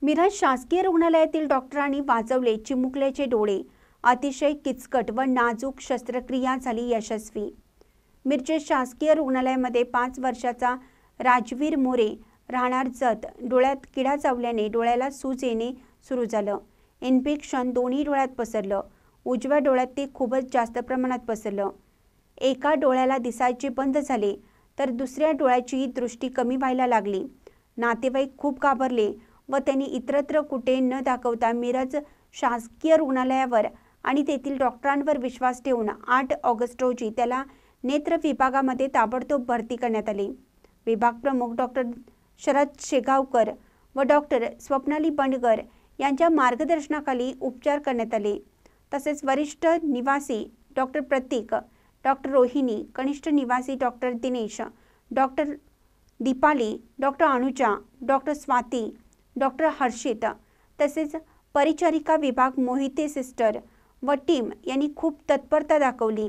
मिरज शासकीय रुग्णालयातील डॉक्टरांनी वाचवले चिमुकल्याचे डोळे। अतिशय किचकट व नाजूक शस्त्रक्रिया झाली यशस्वी। मिरज शासकीय रुग्णालयामध्ये 5 वर्षाचा राजवीर मोरे राहणार जत डोळ्यात किडा चावल्याने डोळ्याला सूज येणे सुरू झालं। इन्फेक्शन दोन्ही डोळ्यात पसरलं। उजव्या डोळ्यात ते खूपच जास्त प्रमाणात पसरलं। एका डोळ्याला दिसायचे बंद झाले तर दुसऱ्या डोळ्याची दृष्टी कमी व्हायला लागली। नातेवाईक खूप घाबरले व त्यांनी इतरत्र कुठे न दाखवता मिरज शासकीय रुग्णालयावर आणि तेथील डॉक्टरांवर विश्वास ठेवून 8 ऑगस्ट रोजी त्याला नेत्र विभागामध्ये ताबडतोब भरती करण्यात आले। विभाग प्रमुख डॉक्टर शरद शेगावकर व डॉक्टर स्वप्नाली बंडगर यांच्या मार्गदर्शनाखाली उपचार करण्यात आले। तसेच वरिष्ठ निवासी डॉक्टर प्रतीक, डॉक्टर रोहिणी, कनिष्ठ निवासी doctor Dinesh, doctor Deepali, doctor Anuja, doctor Swati, doctor Harshit तसेच परिचारिका विभाग मोहिते सिस्टर व टीम यांनी खूप तत्परता दाखवली।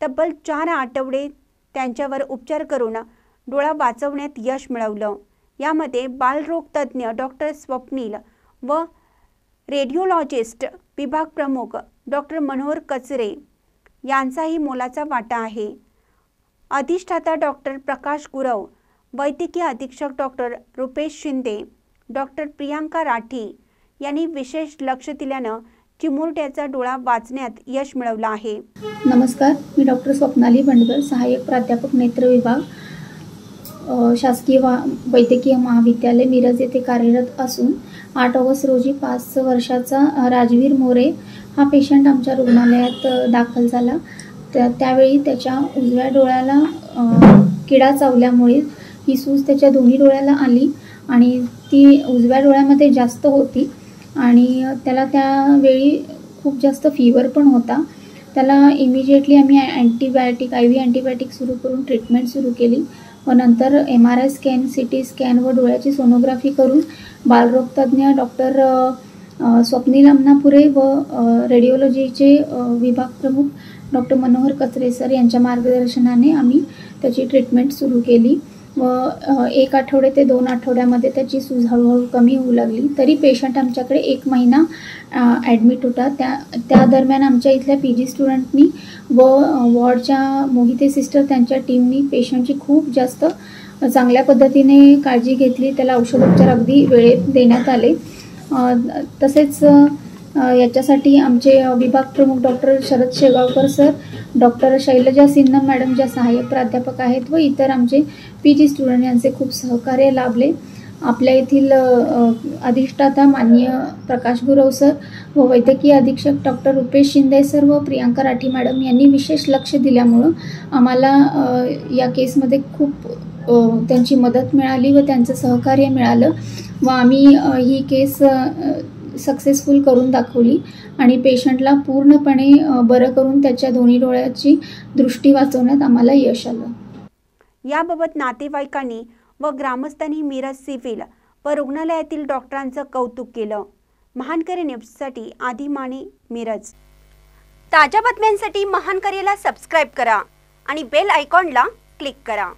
तब्बल 4 आठवडे त्यांच्यावर उपचार करून डोळा वाचवण्यात यश मिळवलं। यामध्ये बालरोग तज्ञ डॉक्टर स्वप्नील व रेडिओलॉजिस्ट विभाग प्रमुख डॉक्टर मनोहर कचरे यांचाही मोलाचा वाटा आहे। अधिष्ठाता डॉक्टर प्रकाश गुरव, वैद्यकीय अधीक्षक डॉक्टर रुपेश शिंदे, डॉक्टर प्रियांका राठी यांनी विशेष लक्ष दिल्यानं चिमुरड्याचा डोळा वाचण्यात यश मिळवलं आहे। नमस्कार, मी डॉक्टर स्वप्नाली बंडगर, सहाय्यक प्राध्यापक नेत्र विभाग, शासकीय वैद्यकीय महाविद्यालय मिरज येथे कार्यरत असून 8 ऑगस्ट रोजी 5 वर्षाचा राजवीर मोरे हा पेशंट आमच्या रुग्णालयात दाखल झाला। त्यावेळी त्याच्या उजव्या डोळ्याला किडा चावल्यामुळे ही सूज त्याच्या दोन्ही डोळ्याला आली आणि ती उजव्या डोळ्यामध्ये जास्त होती आणि त्याला त्यावेळी खूप जास्त फीवर पण होता। त्याला इमिजिएटली आम्ही IV अँटीबायोटिक सुरू करून ट्रीटमेंट सुरू केली व नंतर MRI स्कॅन, CT स्कॅन व डोळ्याची सोनोग्राफी करून बालरोग तज्ञ डॉक्टर स्वप्नील अमनापुरे व रेडिओलॉजीचे विभाग प्रमुख डॉक्टर मनोहर कचरे सर यांच्या मार्गदर्शनाने आम्ही त्याची ट्रीटमेंट सुरू केली व 1 आठवडे ते 2 आठवड्यामध्ये त्याची सूज हळूहळू कमी होऊ लागली। तरी पेशंट आमच्याकडे 1 महिना ॲडमिट होता। त्या दरम्यान आमच्या इथल्या PG स्टुडंटनी व वॉर्डच्या मोहिते सिस्टर त्यांच्या टीमनी पेशंटची खूप जास्त चांगल्या पद्धतीने काळजी घेतली। त्याला औषधोपचार अगदी वेळेत देण्यात आले। तसेच याच्यासाठी आमचे विभाग प्रमुख doctor Sharad Shegaonkar sir, doctor Shailaja Sinnam madam ज्या सहाय्यक प्राध्यापक आहेत व इतर आमचे PG स्टुडंट यांचे खूप सहकार्य लाभले। आपल्या येथील अधिष्ठाता माननीय प्रकाश गुरव सर व वैद्यकीय अधीक्षक डॉक्टर रुपेश शिंदे सर व प्रियांका राठी मॅडम यांनी विशेष लक्ष दिल्यामुळं आम्हाला या केसमध्ये खूप त्यांची मदत मिळाली व त्यांचं सहकार्य मिळालं व आम्ही ही केस सक्सेसफुल करून दाखवली आणि पेशंटला पूर्णपणे बरं करून त्याच्या दोन्ही डोळ्याची दृष्टी वाचवण्यात आम्हाला यश आलं। याबाबत नातेवाईकांनी व ग्रामस्थांनी मिरज सिव्हिल व रुग्णालयातील डॉक्टरांचं कौतुक केलं। महानकरी न्यूजसाठी आदी माने, मिरज। ताज्या बातम्यांसाठी महानकरीला सबस्क्राइब करा आणि बेल आयकॉनला क्लिक करा।